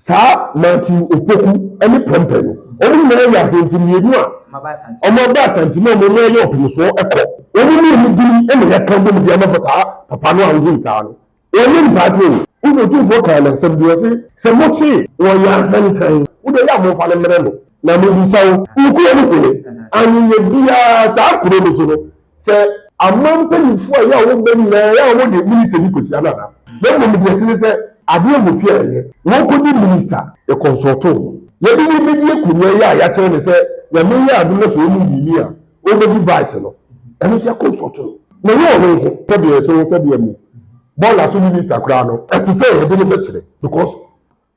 saa Matthew Opoku any pempeno omu na ya ahemfo mienu a omo ba santi na omo na ya opiniso ekọ omu ni mu dini e na kan bo mu dia na saa papa no angu saa no omu mpatro uzo tufo kan na sem bi se mo si wo ya hantan wo de ya mo fa na mere no na mo bi sawo ku e ko anyi bia saa kuro no so no se amampanifo a ya wo gbe na ya wo de minister ni ko ti ana na mo mi de tini se ade mo fi aye won ko di minister e consultant ye bi ni bi ekunya ya ya tell me say ya me ya adu na so mu ni a o be device no e no se consultant na yo no ko tabi so sabi mu bola so minister kura no e ti say e de be kire because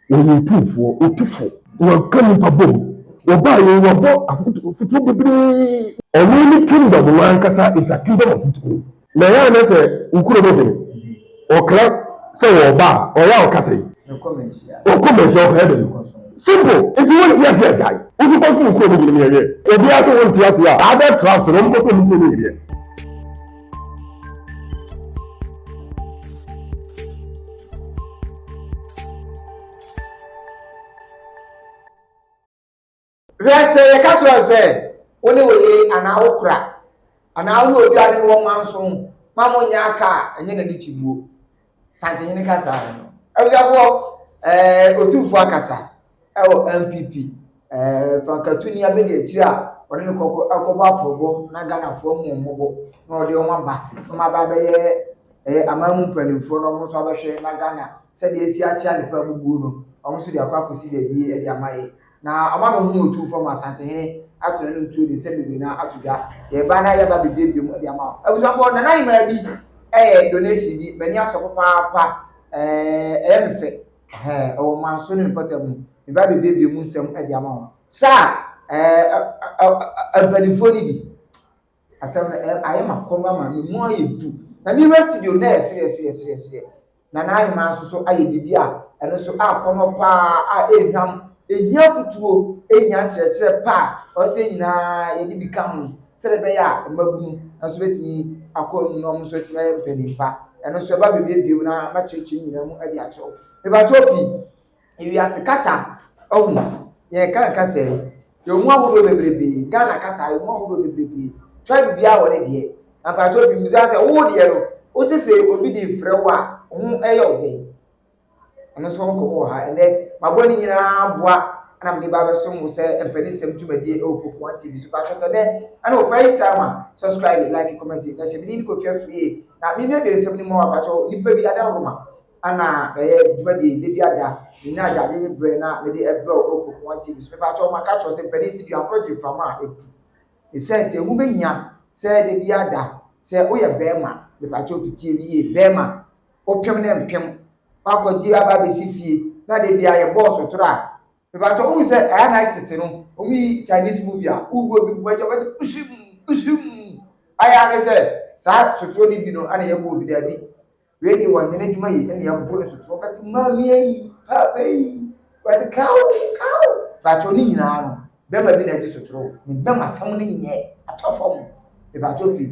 when you tufo otufo won kan pa bom wo ba ye wo bo afutu bebre onu ni kingdom wan kasa is a kingdom of futu na ya na say nkuro be de okra say wo ba o ya o kasa yi o commercial head simple it won't just a guy if you go to nkuro ni here obi aso won't just ya other traps no mo so nkuro ni here Rese catch us say oni we ana okra ana onu obi ade no manso mamo nya aka enye na ni chibuo sante hene kasa no awiafo otufu akasa ewo MPP Frankatuni abedi akiri a oni ko akoba probo na Ghana fo mu mobo na ode o maba be amamu mpanimfo no mo so abehwe na Ghana se de esi akia ne pa bubu no omo so de akwakosi bebi e de amaye na amaba hu otu fo ma sante hene atuna no tu de se bibi na atuga ye ba na ye ba bibi mu de ama abusafo na nan ma bi donation bi mani aso papa elfe o manso ne patamu me ba bibi mu nsem de ama sa albanifoni bi asem aye makono ama me mo ayedu na mi studio na serious na nan ma so aye bibi a eno so akono pa a ehwam ehia futuo ehia kyerɛkyerɛ pa ɔsɛ nyina ye di bika ho sɛ be ya magunu aso betimi akɔ no mo so betimi mpanimpa ɛno so ba bebiem na ma kyerɛkyerɛ nyina mu ade akyerɛw me ba topi ewi asekasa ohu ye kan kasa yo mu ahoro bebrebe Ghana kasa yo mu ahoro bebrebe tribe bia wɔ ne de na ba topi musa sɛ wo de no o ti sɛ obi de frɛ wa ho ɛyɛ ɔde ono so nko ho ha ene maboni nyina boa ana mde ba beso mo se empani sem tumadi Opoku TV so ba cho se ne ana o first time subscribe like comment na she bi ni ko fia free na mi me be sem ni mo ba cho nipa bi ada roma ana tumadi de bi ada ni na aja de bre na me de ebro Opoku TV so ba cho ma ka cho se empani studio approach from a e sent e hu be nya se de bi ada se o ye bema me ba cho pitie bi e bema o pem na mpem akodi aba be sifie na de bia ye boss otora me ba to un say I like tete no omi Chinese movie a ugo bi bo che ushum aya ne say sa sotoro ni bi no ana ye bo bi da bi we dey won ne djuma yi ene ya bo ne sotoro but mami yi papa yi but cow ba to ni nyina no be ma bi na ji sotoro me be ma sam ne nye atofom me ba to bi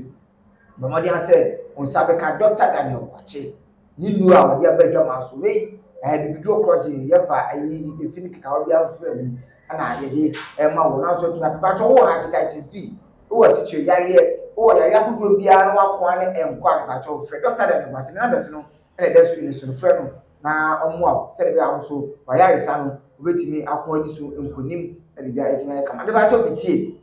be mo dia say on sabe ka Dr. Daniel Kwache ni nu a wodi abadwa ma so we bibido kroje yefa ayi efini ka obi afra mu ana yede ma wo na so ti ba to wo hepatitis B wo siche yare wo yare ahudo bia na wako ane enkwa ba to frɛ Dr. Daniel Kwache na bese no ene desk ni so frɛ no na omo a se de bia so wa yare sa no obetimi akon adi so enkonim e bia etimi kama de ba to bitie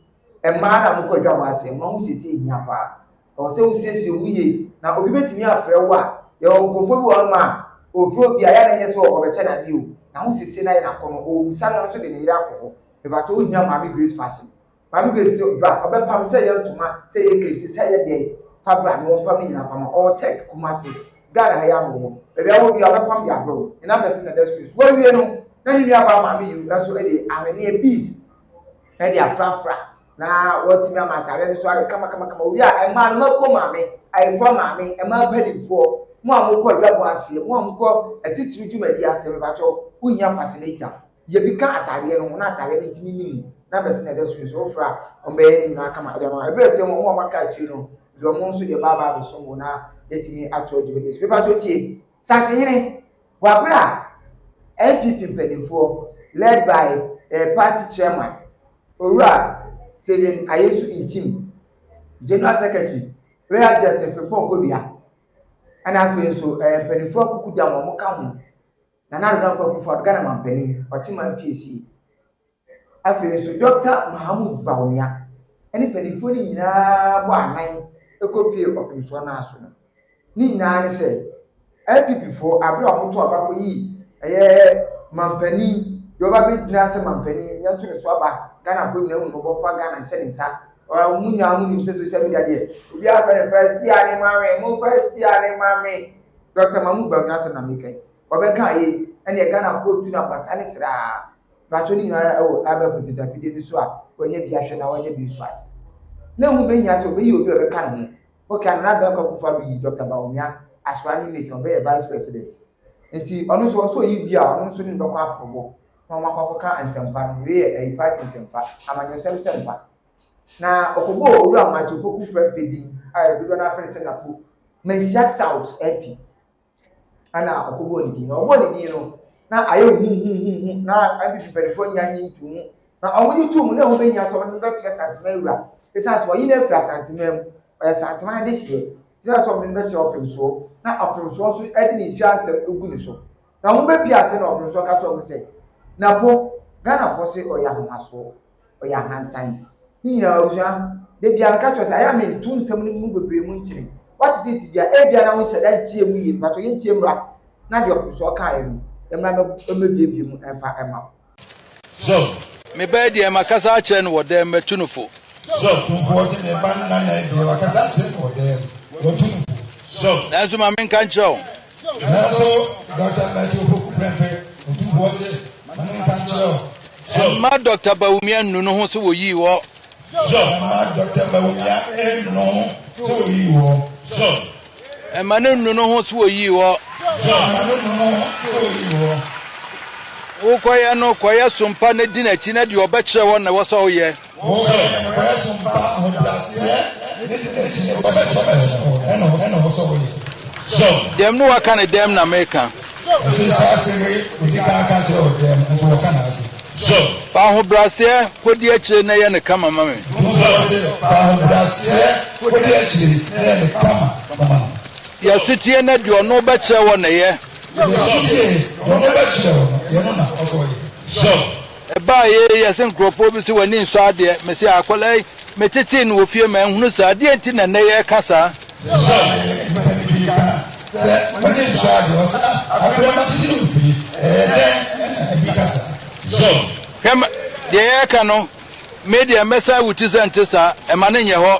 ma na mo ko dwa ba se mo hu sisi hia pa o se hu sisi wuye na obi betimi afrɛ wo a yo nkofo bi won ma ofro bi aya na nye so obeche na di o na hu sisi na ye na kono o busa no so de ne yira akọ e ba to ohia Mami Grace fashion Mami Grace so dra obepam se ye ntoma se ye kenti se ye de fabra no pam ni na fama all tech kumase gara ha ya no e bia wo bi obepam ya bro ina bese na description wo wie no na ni nua ba Mami yu so e de ahwene e bees e de afrafra na wotimi amatare no so kama wi a e ma no mako Mami ai fo Mami e ma panifo mo amukọ dwabo ase mo amukọ atitiri dwumadi ase me bacho uhia facilitator ye bi ka atare no na atare no timi nim na bese na desu so fra ombe ni na kama adama ebrese mo maka chi no do mo nso de baba be so mo na etimi ato dwumadi so me bacho tie sante hene wa bra NPP mpanimfoɔ led by party chairman Owura Stephen Ayesu Intim, General Secretary Royal Justice Frimpong Kodua, and afei nso mpanimfoɔ akuku da wɔn ka ho na Nana Akufo-Addo Ghana mampanin Otima PSC, afei nso Dr. Mahamud Bawumia ɛne mpanimfoɔ no nyinaa bɔ anan ekopie ɔpemsoɔ no aso no ne nyinaa ne sɛ NPP foɔ abere a wɔto abakɔ yi ɛyɛ mampanin yoba be gyina sɛ mampanin yɛnto ne so aba Ghana foɔ nyinaa hu no bɔfa Ghana nhyɛ ne nsa mu nyinaa mu nim sɛ social media deɛ obi afɛ ne first year ne mame mo first year ne mame Dr. Mahamud Bawumia asɛm na mekai ɔbɛka yi ɛne Ghana foɔ tu na basa ne sraa bato ni nyinaa ɛwɔ abɛfo titafide bi so a wɔnyɛ bi ahwɛ na wɔnyɛ bi so ate na hu bɛnya sɛ obi obi ɔbɛka ne ho okay Nana Akufo-Addo yi Dr. Bawumia as running mate ɔbɛyɛ vice president nti ɔno so ɔso yi bi a ɔno so ne ndɔkɔ apɔbɔ na ɔmo akɔka nsɛmpa no weyɛ ɛyi party nsɛmpa amanyɔsɛm nsɛmpa na ɔkɔbɔ owura Matopoku prepedi a ebido na afɛn sɛ napo Manhyia South MP ana ɔkɔbɔ ne din na ɔbɔ ne din no na ayɛ hu na NPP mpanimfoɔ nyanyi ntumu na ɔmo yi tum na ɔmo bɛnya sɛ ɔmo bɛkyerɛ santima ewura esan so ɔyi na afira santima mu ɔyɛ santima de hyɛ tira sɛ ɔmo bɛkyerɛ ɔpemsoɔ na ɔpemsoɔ so ɛde ne nsu asɛ egu ne so na ɔmo bɛpia ase na ɔpemsoɔ ka kyerɛ ɔmo sɛ na po Ghana foɔ se ɔyɛ ahomasoɔ ɔyɛ ahantan ne nyinaa ɔsua de bia ka kyerɛ sɛ ayɛ me ntu nsɛm no mu bebree mu nkyene watete ti bia ebia na ho hyɛ da tie mu yie bato yɛ tie mra na de ɔpemsoɔ ka ayɛ no emra mebie mu ɛfa ɛma so me bɛ de makasa akyerɛ no wɔ dɛ mɛtunufo so tunfo se ne ban na na de makasa akyerɛ no wɔ dɛ wɔtunufo so nanso ma me nka nkyerɛ wo nanso Dr. Matopoku prepedi tunfo se ma me nka nkyerɛ wo so ma Dr. Bawumia nnu no ho so wɔ yi wɔ so ma Dr. Bawumia no so wɔ yi wɔ so ma ne nnu no ho so wɔ yi wɔ so ma ne nnu no so wɔ yi wɔ Ukoya no koya sumpa ne di n'akyi na de ɔbɛkyerɛ wɔn na wɔsɔ oyɛ. Koya sumpa ahobrɛaseɛ ne di n'akyi na ɔbɛkyerɛ ɛna wɔsɔ oyɛ. So dem no waka ne dem na meka. Ɛsɛ saa asɛm odi kan ka kyerɛ wɔ dem nso wɔka na ase. So pa ahobrɛaseɛ kodi akyire na yɛ ne kama ma me. Pa ahobrɛaseɛ kodi akyire na yɛ ne kama ma. Yɛsutie na de ɔno bɛkyerɛ wɔn na yɛ. Eba ye yɛsɛ nkurɔfoɔ bi si w'ani nsɔ adeɛ mesi akɔla yi metete no wɔ fie ma nhunu saa adeɛ nti na nnɛ yɛka saa hwɛm deɛ yɛka no media mɛsa wuti sɛ nte saa ɛma ne nyɛ hɔ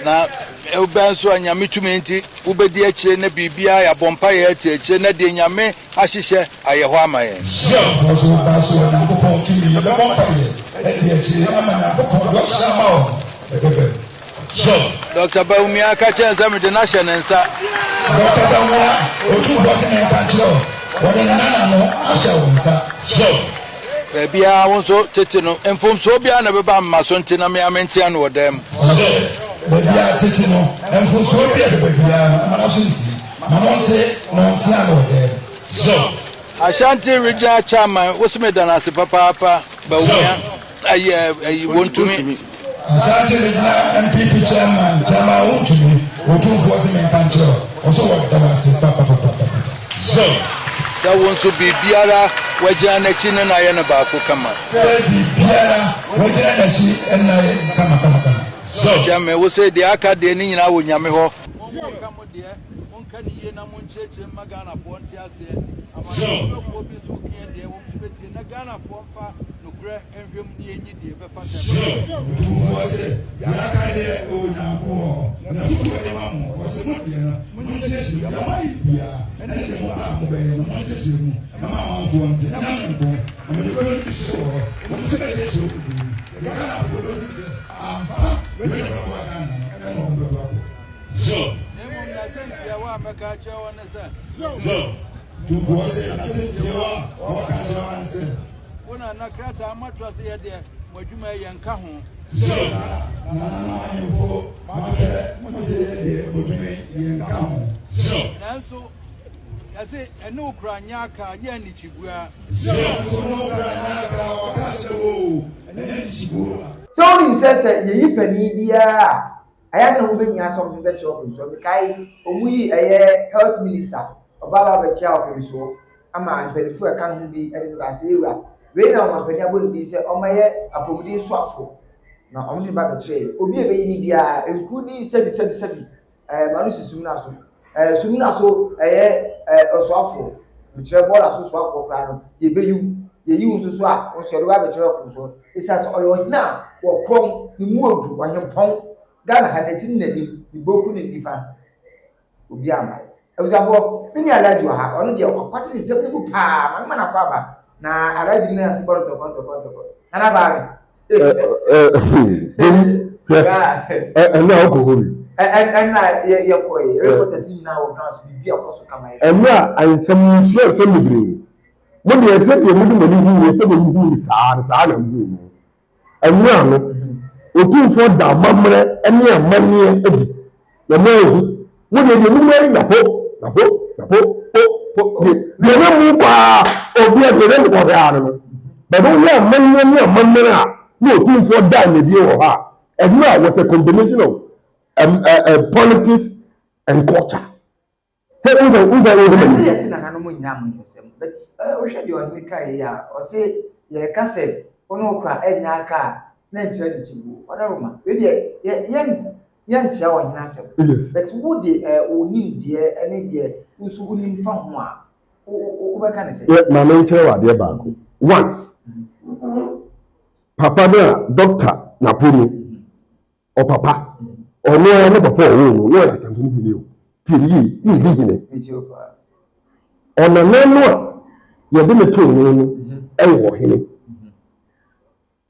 na ebe nso anyame tumi nti ubedi akyire na bibia ya bompa ya akyire na de nyame ahyehyɛ ayɛ hɔ ama yɛn Dr. Bawumia ka kyerɛ nsɛm de na hyɛ ne nsa Dr. Bawumia otu bɔse ne nka kyerɛ wɔde ne nana no ahyɛ wo nsa baabiaa wo nso tete no mfomsoɔ biara na bɛba mma so nti na meame ntea no wɔ dam baabiaa tete no mfomsoɔ biara de baabiaa mana so nsi ma nonte nontea no wɔ dam Ashanti Regional Chairman wosome danase papaapa Bawumia ayi wontumi Ashanti Regional MPP Chairman wontumi otumfoɔ se menka nkyerɛ ɔso wɔ danase papaapa da wo nso biribiara wagyina n'akyi ne na yɛ no baako kama biribiara wagyina n'akyi na yɛ kama gyame wo sɛ deɛ aka deɛ ne nyinaa wɔ nyame hɔ So na krata amatrase ye de madwuma ye nka ho Nanso yase eno kura nyaka ye ni chibua. So him says ye pani bia aya na ho behia so be beche open so be kai omuyi health minister obaba be chia open so ama mpanifu aka no bi e de ba se ewura we na o mpani abon bi se o maye apomudi so afo na o ni ba be kire obi e be yi ni bia enkudi sebi manu susum na so sunu na so oso afo kire bola so afo kra no ye be yi nso so a o so de ba be kire open so isa so oyo hina wo krom ni mu odu ohempon Ghana ha na tin nanim iboku ni nifa obi ama ebusafo ni alaji ha onu de akwade ni nsem ni bu pa man na kwa ba na alaji ni asi konto ana ba na ko hobi na ye koyi reporters ni na wo gas bi akoso kama ye na ansam share sem bibre mo de ese de mo de mani hu ese de hu ni saa na hu enwa no otunfo da mamre ene amane edi na mo ehu mo de mu mari na po de na mu ba obi a de na ko ya no but o ya amane a no otunfo da na bi wo ha enwa was a combination of politics and culture. Say yes na nanu mo nyam nsem but o hwe de o ni kai ya o se ye ka se ono kra enya aka na ntire ni chibu odaroma we de yen chia wo hina se but wo de onim de ene de usu unim fa ho a wo be ka ne se na me ntire wa de ba ko one papa na doctor na puru o papa o no papa o no ya tantu ni o tiri ni bi hine ona nanu a ye de me to no e wo hine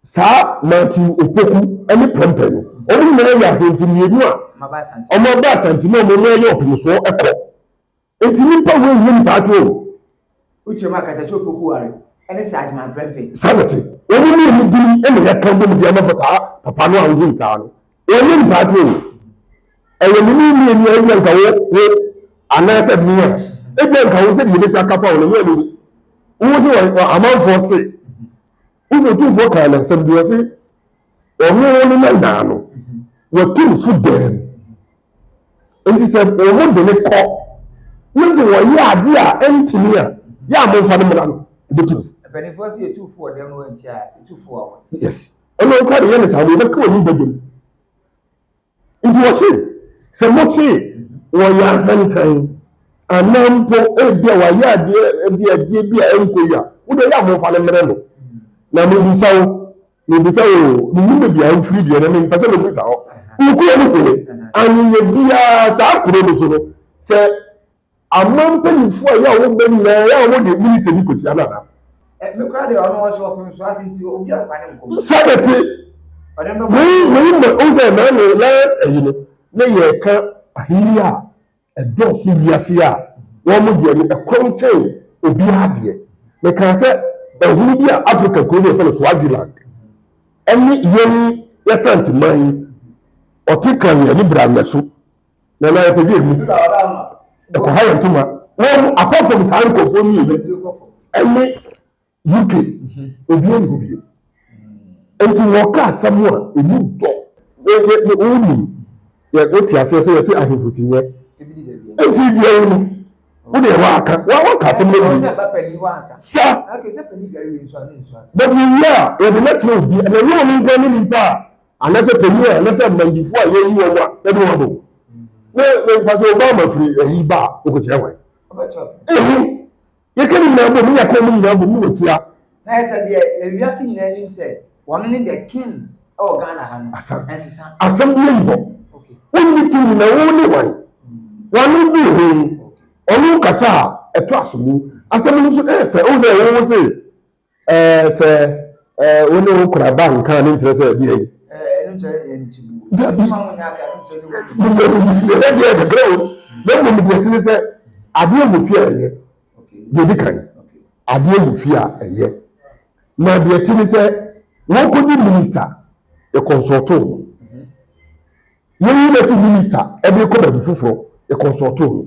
sa Matthew Opoku eni pempe no o ni na ya ahemfo mienu a omo ba santi no mo ye opin so ekọ enti nipa wo yin pa to uche ma kata Opoku ware eni sa adman pempe sanity o ni mi diri eni ya kan bo mi dia ma sa papa no an gun sa no o ni pa to e ye ni ya nka wo anasa mi a e gbe nka wo se di se aka fa wo ni wo se amanfo se uzo tu fo kana sembi ose omo ni na no wo tu fu dem enti se omo de ne ko nti wo ya ade a entimi a ya mo fa ne mra no de tu beni first year tu fu dem no enti a tu fu awo yes ono ka de ne sa wo be ko ni bedum nti wo se mo se wo ya hantan anampo e bia wa ya ade e bia enko ya wo de ya mo fa ne mra no na me bisawo ni me bia mfiri de na me pese me bisawo nku ni ko ani ye bia sa kuro no so no se amampa ni fu ya wo be na ya wo de minister ni ko ti ana na me kwa de ono wo so opun so asinti obi afane nko sabeti me o se na no last eyini na ye ka ahiria edo so wiase a wo mo de ni ekonche obi ade me kan se ehuru bi a Africa ko be fele Swaziland eni yen ye sant man otikan ye ni brameso na na pe bi mu e ko hayo sima won apart from san ko fo ni eni UK obi on go bi enti wo ka samu a eni do we oni ye oti asese ye se ahimfutinye enti die ni wo de wa ka se mo se ba peli wa ansa sa okay se peli bia so ani so ansa but we ya e de let you be and you no go ni nipa anase peli anase mandifo a ye yi wo a e do wo bo we paso Obama free ehi ba o ko che wa ye keni na bo mi ya ko mi na bo mi wo tia na ese de ye wiase nyina nim se won ni the king o Ghana ha no ensisa assembly bo okay woni tu na wo ni wan bi ho onu kasa eto asomu asem so fe o ze wo se woni wo kura bank kan ni ntire se bi enu ntire ye ni tibu asema mo nya ka enu ntire se wo le mo bi tini se ade mo fi aye de di kan ade mo fi aye na de tini se wo ko di minister e consulto yɛyi na fi minister ɛbi kɔ baabi foforɔ yɛ consult o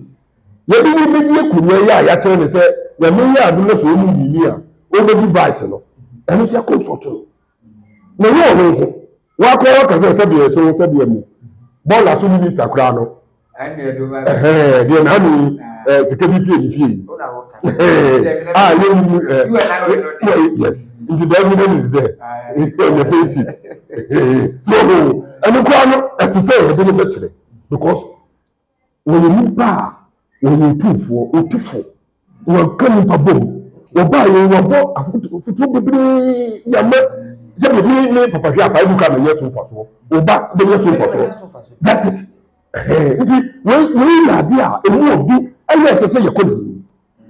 yɛbi yi bi die kunyɛ yi a yɛakyerɛ ne sɛ yɛme yɛ ado na so ɔmu yini a ɔbɛdi vice no ɛno nso yɛ consult no na yɛ ɔno nko wakɔ wɔka sɛ sɛdeɛ so sɛdeɛ mu bɔɔla so minister koraa no deɛ na ano sika bi pie ne fie yi yes nti the evidence is there in the basic so ɛno koraa no ɛte sɛ yɛde no bɛkyerɛ because wɔyɛ nipa a wɔyɛ otumfoɔ otufo wɔka nipa bom wɔbaa yɛ wɔbɔ afotuo bebree yɛma sɛ bebi ne papahwɛ apa ebu ka na nyɛ so mfasoɔ wɔba bɛnyɛ so mfasoɔ that's it nti wɔyi yɛ ade a emu ɔdi ɛyɛ ɛsɛ sɛ yɛkɔdi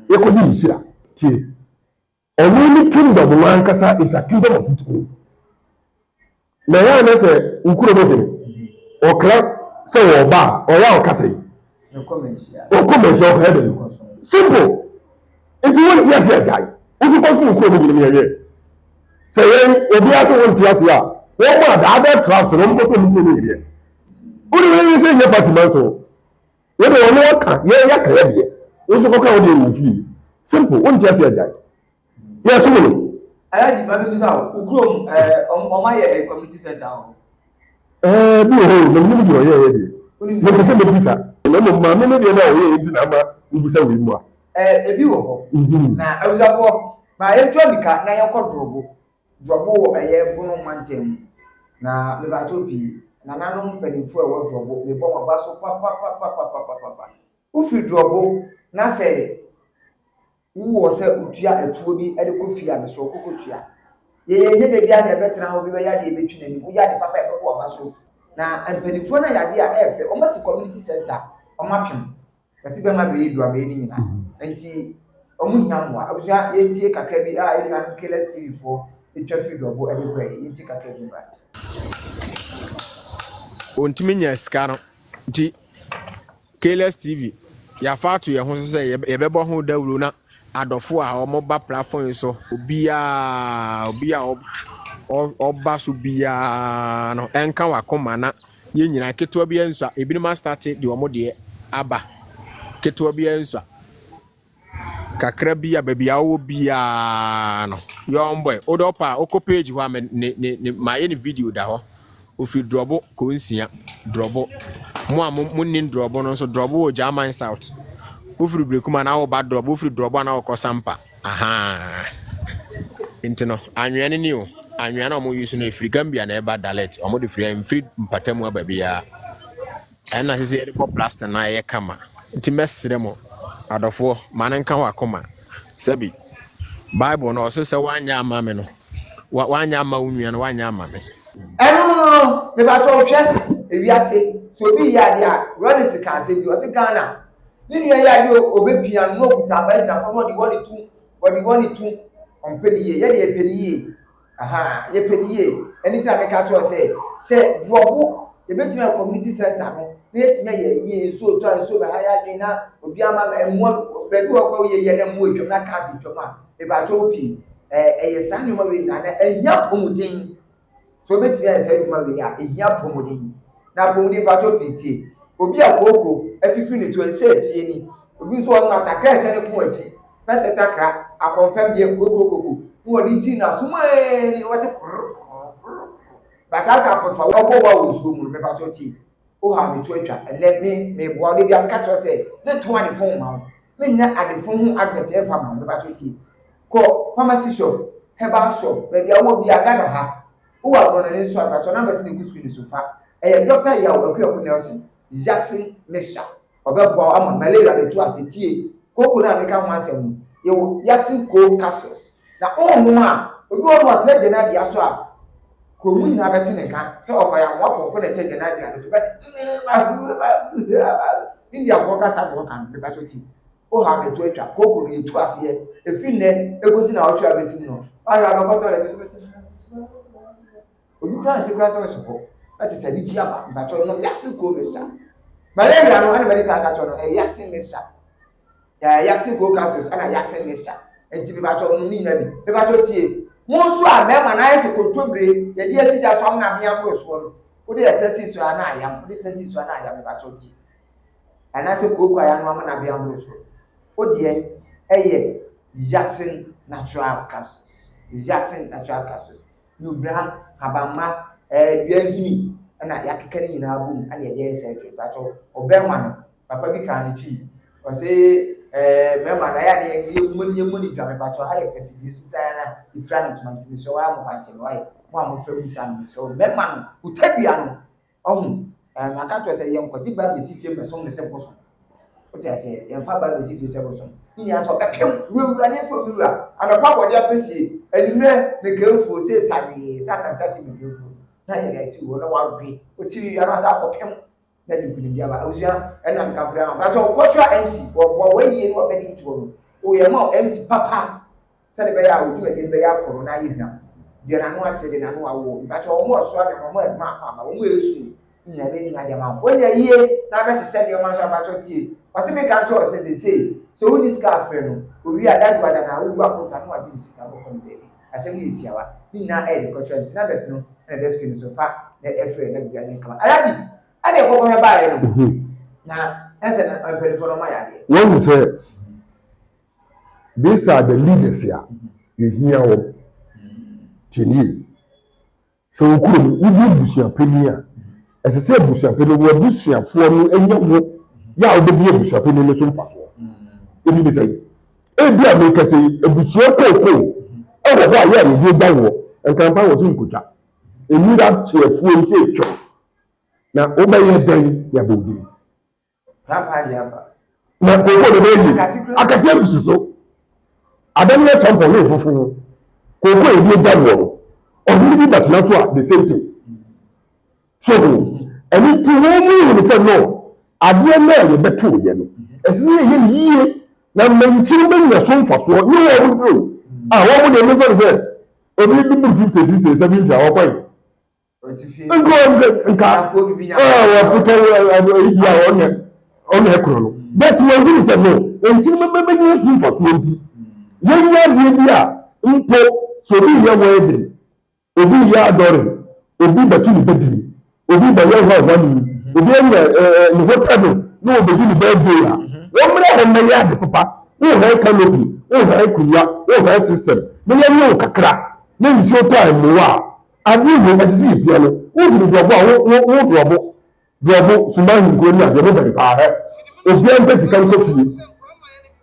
nhyira tie ɔno ne kingdom no ankasa is a kingdom of football na yɛn ana sɛ nkuro no dene ɔkra sɛ wɔba a ɔyɛ a ɔkasa yi ɔkɔmɛnhyia ɔkɔyɛ dɛ simple nti wɔn ti ase ɛgyae wofi kɔ so nkuro no dene yɛyɛ sɛ yɛn obi ase wɔn ti ase a wɔn mu a daada traps na wɔn kɔ so nkuro no yɛyɛ wɔn de wɔn sɛ nyɛ party man so wɔn de wɔn ɔka yɛyɛ kɛyɛ deɛ wɔn nso kɔka wɔn de wɔn fie simple wɔn ti ase ɛgyae yɛ so wɔn. Ayaji babi bisa o kurom ọma yẹ community center o. Bi o na mu bi o yẹ de. Mo pese me bisa. Na mo ma me de na o yẹ nti na ma mo bisa we mu a. Ebi wo hɔ. Na abusafo ma ye twa bika na ye kɔ drobo. Drobo wo ɛyɛ bono mantem. Na me ba to bi na nanom panimfo e wo drobo me bɔ ma ba so pa. Ufi drobo na sɛ wo sɛ utua etuo bi e de kofia me so kokotua ye nye de bia na ebetena ho bi be ya de ebetwi nani wo ya de papa e bɔ ba so na mpanifo na ya de a efe o masi community center o mapem kasi be ma be edu ama ni nyina nti o mu hiam wa abusua ye tie kakra bi a enu an Keles TV fo etwa fi dobo e de brɛ ye tie kakra bi bra ontimi nya sika no nti Keles TV ya fa to ye ho so sɛ ye bɛbɔ ho dawuro na adofo a omoba platform so obi a oba so bia no enka wakoma na ye nyina keto bia nso ebi no ma start de omode aba keto bia nso kakra bia babia wo bia no young boy odopa oko page ho ne my any video da ho ofi drobo ko nsia drobo mo a mo nin drobo no so drobo o German South ufiri brekuma na wo ba drop ufiri drop na wo kosampa aha intino anwene ni o anwene na mo use no free Gambia na e ba dalet o mo de free mpatamu ababia na sese e ko plaster na ye kama nti mesre mo adofo manenka wakoma sabi bible no so se wanya ama me no wanya ama unua no wanya ama me no me ba to hwe ewiase so obi ya dia run sika se bi o se Ghana nínú ẹ̀yà ni obepia no okuta abẹ́jìnà fọ́mọ́ di wọ́n ni tún ọ̀mpẹ́niyè yẹ́ di ẹ̀pẹ́niyè yẹ́pẹ́niyè ẹni tí a mẹ́ka tó ṣe drọ̀bù ẹ̀bẹ́tìmẹ̀ community center no ní ẹ̀tìmẹ̀ yẹ èso tó à èso bẹ̀ háyà dín náà òbí àmà ẹ̀mọ́ bẹ̀bí ọkọ̀ yẹ náà mú ìjọm náà káàsì ìjọm à ìbàjọ́ òpì ẹ̀yẹ sáà ní ọmọ wẹ̀ nànà ẹ̀yà pọ̀mùdín so ẹ̀bẹ́tìmẹ̀ ẹ̀sẹ̀ ẹ̀dùnmọ̀ wẹ̀ yà ẹ̀yà pọ̀mùdín náà pọ̀mùdín ìbàjọ́ òpì tiẹ̀ obi akoko afifi ne to ense atie ni obi nso won ataka ese ne fun achi peteta kra akonfam bia kokoko wo di ti na suma ni wote bakasa potfa wo wa wo so mu me ba to ti o ha me to atwa ele me bo de bia ka to se ne to ade fun ma me nya ade fun hu advert e fa ma me ba to ti ko pharmacy shop herbal shop be bia wo bia ga na ha wo wa go na ne so abacho na basi ne ku screen so fa doctor ya wo akua Nelson Jackson mixture obebo ama malaria de to asetie koko na meka ho asem yo Jackson cold capsules na onuma obi o mo tleje na bia so a ko mu nyina beti ne kan se ofa ya mo ko na tleje na bia so bet India focus am wo kan be bacho ti o ha me to atwa koko no etu ase efi ne egosi na otwa besim no ara be ko to le so bet obi kra antikra so ko that is a niti aba bacho no Jackson cold mixture malaria no ana medical catch no Jackson mixture Jackson cold capsules ana Jackson mixture enti bi bacho no ni na bi bacho tie Monso a mema na yesi kontobre ye de asija so am na bia bro so no wo de tasi so ana ayam wo de tasi so ana ayam ba choti ana se kokwa ya no am na bia bro so wo de eye Jackson natural capsules no bra habama dua hini ana yakeka ni na abum ana ye de se twa ba cho obema no papa bi kan ni twi o se mema na ya de ye dwa ba cho ha ye afidi su ta na ifra na tomanti so wa mo fa no ai mo amofra bi sa mi so mema no utadua no ohun na ka to se ye nkoti ba be sifie me so ne se poso o te ase ye fa ba be sifie se poso ni ya so epem ruwa ni fo ruwa ana kwa body apesi enune me kefo se tawi sa tantati me kefo na ye ga si wo na wa gbe o ti ya na sa kopem na di kuni bia ba osia ena mkafra ba to cultural MC wo yi no be di ntuo o ye ma MC papa se ne be ya oju e be ya koro na yi hwa de na no ate de na no awo ba to mo so de mo e ma kwa ma wo esu ni na be ni ade ma wo ye yie na be se de o ma so ba to tie wase me kan to se so who this car friend no owi adadu adana owu akonta no ade sika bo kon be asem ni tiawa ni na e de cultural MC na be se no na de skin so fa na e friend na bia ni kama alaji ade ko me ba ye no na ese na pelefon ma ya de when say these are the leaders here you hear them tini so ukuru ubi busia pani a ese se busia pani wo busia fo no enye wo ya obebi busia pani no so mfafo ebi be say e bia me kase ebusia koko e wo ba ya ye jawo enkampa wo so nkotwa emira chefu nse etwo na obaye dan ya bodi papa ya na koko de beyi akati abususo adam na champo we fufu koko ebi jawo ọdún bí bàtìlá fún à the same thing so ẹni tí wọ́n mú ìrìn sẹ́ náà adé náà yẹ bẹ́ tó yẹ no ẹ̀sìn yẹ ní yíyẹ na mẹ́ntìn bẹ́ẹ̀ yẹ so nfàsọ́ ní wọ́n mú dúró àwọn mú ní ẹni fẹ́ sẹ́ obi bíbí 50 60 70 àwọn kọ́ yìí nǹkan wọ́n pútọ́ ibi àwọn ọ̀nà ẹ̀kọ́ no bẹ́ẹ̀ tí wọ́n mú sẹ́ náà ẹ̀ntìn bẹ́ẹ̀ yẹ so nfàsọ́ ẹ̀ntì yẹn yẹ adé bí a mpo so obi yẹ wọ́n ẹ̀dẹ̀ obi ya adore obi batu ni bedini obi ba ye ho wani obi ye ni hotel no obi ni birthday ya wo mra ho na ya de papa wo ho canopy wo ho kuya wo ho system me ye ni kakra na nsi o time mo wa adi wo asisi bia no wo fi dobo wo dobo suma ni ko ni ade mo bari pa he obi en pesi kan ko fie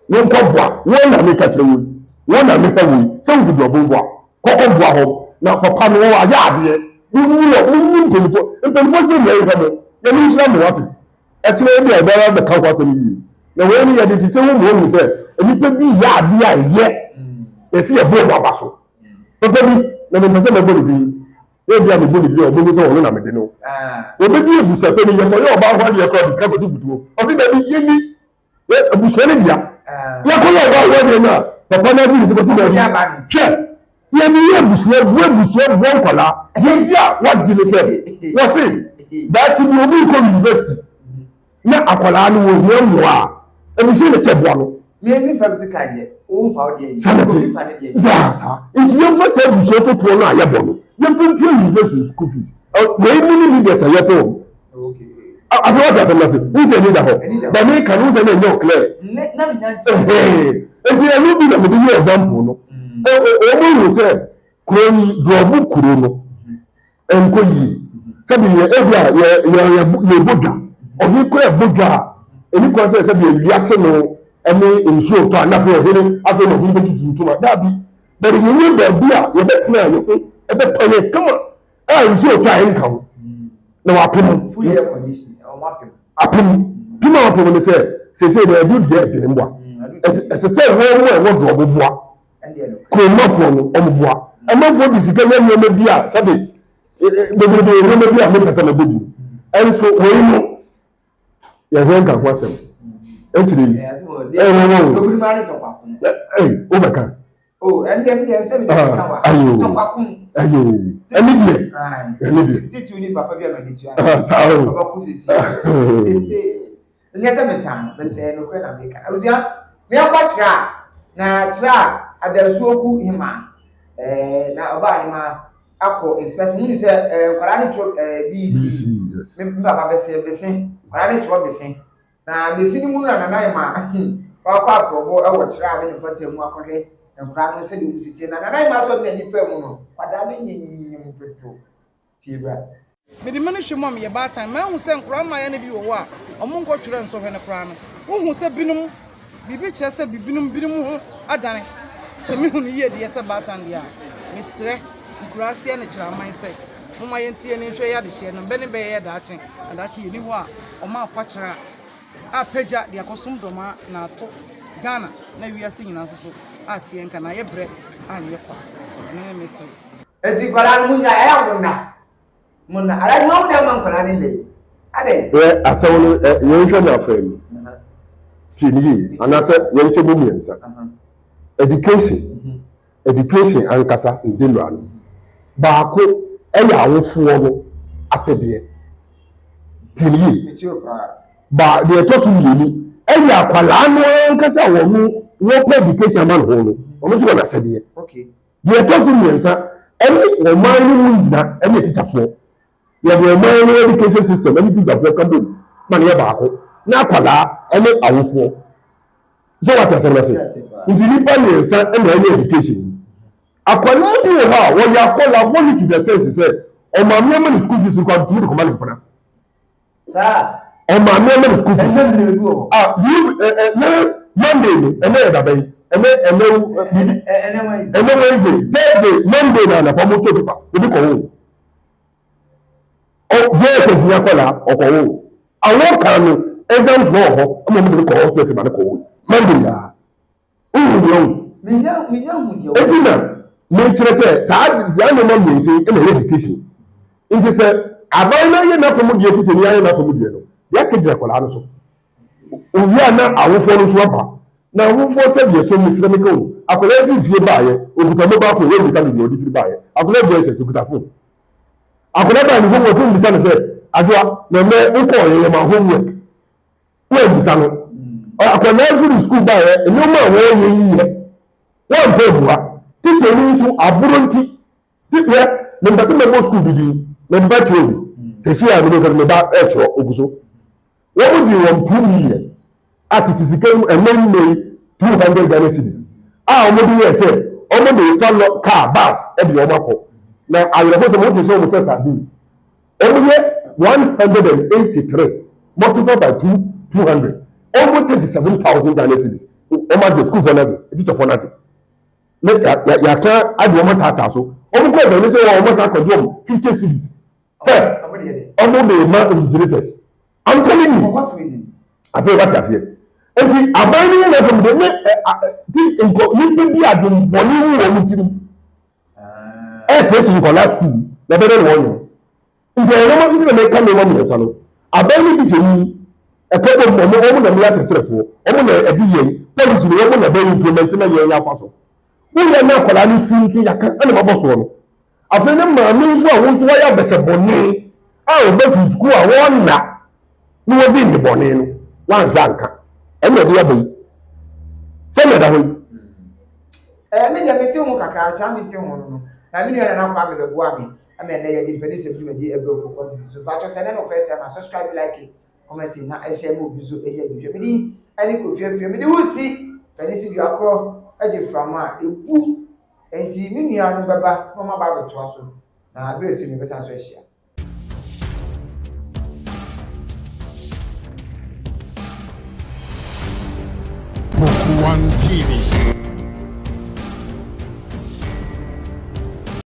wo ko boa wo na me ka tere wo na me pa wo so wo dobo boa ko boa ho na papa no wa ya ade mun mpemfo se me yi ho ya ni shira mo wate e tire bi e bera be kan kwase mi na we ni ya de tite wo mo hu se enipa bi ya ade a ye e se e bo baba so papa bi na me pese me bo di e bi a me bo di o bo so wo na me de no obi bi ebusa pe ni ye ko ye oba ho de ye ko disika ko futuo o se da bi ye ni ebusa ni dia ye ko ye oba ho de na papa na bi se ko se da bi che yẹmi yẹ busuẹ bọ nkọla yẹn a wadi ne sẹ wọsi daati bi obi nkọ yunifásitì na akọla no wọ yẹn mu a ebusuẹ ne sẹ bọ no. mi fa bisi kan yẹ o nfa o de yẹ sanate yaasa nti yẹn fẹ sẹ ebusuẹ fotuo no a yẹ bọ no yẹn fẹ mpẹ yunifásitì school fees wọ́n mu ni leaders a yẹ tó àti wọ́n ti àtẹ̀ lọ́sẹ̀ n sẹ ní da hɔ bẹ̀ni kan n sẹ ní ẹ̀yẹ ọ̀kẹ́lẹ̀ nti ẹni bi na mo de yẹ example no. Omo yo se kuro drobu kuro no enko yi sabi ye ebia ye bodwa obi ko e bodwa eni ko se sabi wiase no eni nsuo to anafe ohene afi no bi betutu tuma dabi bari ye ba bia ye betina ye ko e be toye kama nsuo to ayi nkan na wapem full air condition o wapem pima wapem ne se de edu de de mboa ese se wo drobu boa kuromafo no ọmụbụa amafo bi sika ya nneọma bi a sabe bebrebe nneọma bi a mo pese na bedu enso wei no ya hwe nka kwa sem entire yi o beka ndem se mi ka wa ayo eni die titu ni papa bi amaditu sawo baba ku sisi ngese metan bete no kwe na meka uzia me akwa kira na kira adasuoku hima na oba ma akọ inspection mu ni say kwara ne tro BC me baba bese kwara ne tro bese na bese ni mu na ma akọ aprobo e wo kira ade ne patam akọhwe kwara no se de mu sitie na ma so de ni fa mu no kwada ne nyinyim toto tibra me de mane hwemo am ye ba time ma hu se kwara ma ya ne bi wo a omo nko twere nso hwe ne kwara no wo hu se binum bibi kire se bibinum hu adane so me hu ne ye de se ba time dia misre kurase ne kira man se moma yentie ne hwe ya de hye no be ne be ye da achen adache ye ni ho a o ma afa kira a peja de akosum doma na ato Ghana na wiase nyina so atie nka na ye bre anye kwa ne misre enti kwala mu nya ya munna ala mo de man kwala ne le ade asawo no ye hwe na afani tini anase ye nche mu miensa education ankasa in general baako eya awofuo no asede tini ba de to so yini eya akwala no ankasa wo mu wo education man ho no o so na asede okay de to so miensa eni o man ni na eni fitafo ye de man ni education system eni fitafo kando man ye baako na akwala eni awofuo so what you say nti pa miensa eni eni education akwala bi ha wo ya kola money to the sense say o ma me money school fees ko to the command pona sir o ma me money school fees you last Monday ene da bay ene Wednesday Thursday Monday na pa mo to pa obi ko wo o Jesus ni akola o ko wo awon kan no exams no ho o mo ko hospital ma ko wo Monday ya o wo minya hu dia o me kire say saa no ma me say e education nti say aban na ye na fomu die tete ni ye na fomu die no ya kejira kola no so owi ana awofo no so aba na awofo se die so misire me ko akola fi fie ba ye okuta mo ba fo we bisa me odi fi ba ye akola die se okuta fo akola ba ni go to bisa ne say adwa na me nko ye ma homework we bisa no akola fi school ba ye no ma wo ye wọ́n bẹ̀ bùa títí ẹni nso àbúrò ntí títí ẹ nígbà tí mẹ́bọ̀ skul bìdì mẹ́bà tí o bì sẹ̀sí àmì ní ọ̀kadì mẹ́bà ẹ̀ kyerọ oguso wọ́n mú di wọ́n 2 million àti ti sika ẹ̀mẹ́ ní 200 Ghana cedis a wọ́n mú di yẹ sẹ́ ọmọ de fa lọ car bus ẹ̀bi ọmọ akọ na ayọ̀rọ̀fọ́ sọ wọ́n ti sọ ọmọ sẹ́ sàbí ọmọ yẹ 183 multiplied by 200 almost 37,000 Ghana cedis ọmọ àjẹ skul fọ́nàjẹ teacher fọ́nàjẹ ya sa adi omo tata so omo ko be ni se omo sa ko dom 50 cedis say omo be ma invigilators I'm telling you for what reason I tell you what you say enti aban ni na from the me ti nko ni bi adum boni wu o mutiri SS nko last school na be no won nti e no nti na me ka me mo me sa no aban ni titi ni e ka bo mo na me ya tetrefo omo na e bi ye policy ni omo na be implement na ye ya faso wúlò náà kọ̀lá ní sunsun yàká ẹni bá bọ̀ sọ̀rọ̀ àfẹ́ ní màmí nso àwọn nso wáyà bẹ̀sẹ̀ bọ̀nẹ́ a ò bẹ́ fi sukuu àwọn ọ̀nà ní wọ́n dé ní bọ̀nẹ́ no wọ́n àgbà nǹkan ẹni ẹ̀dí yàbẹ̀ yìí sẹ́ni ẹ̀dá hó yìí. mi dẹ̀ mi ti hun kakra àkyà mi ti hun no na mi nìyẹn nana kọ́ abẹ́bẹ̀ bu àmì ẹ̀mí ẹ̀dá yẹ di mpẹ́ni sẹ́mi jùmọ̀ di ẹ̀bẹ̀ òkú kọ́ntì so bàtọ́ sẹ́ ẹ̀nẹ́nu first time subscribe like comment na ẹ̀hyẹ́ mi òbí so ẹ̀yẹ bi hwẹ́ mi di ẹni kò fíafíà mi di wúsi pẹ̀lú sí bi akọ́ ẹ̀jẹ̀ fúramọ́ a ebu enti mi nua no bẹ́bà wọ́n má bá bẹ̀tọ́ so na abẹ́rẹ́ sí mi bẹ́sà so ẹ̀hyẹ́. Book One TV.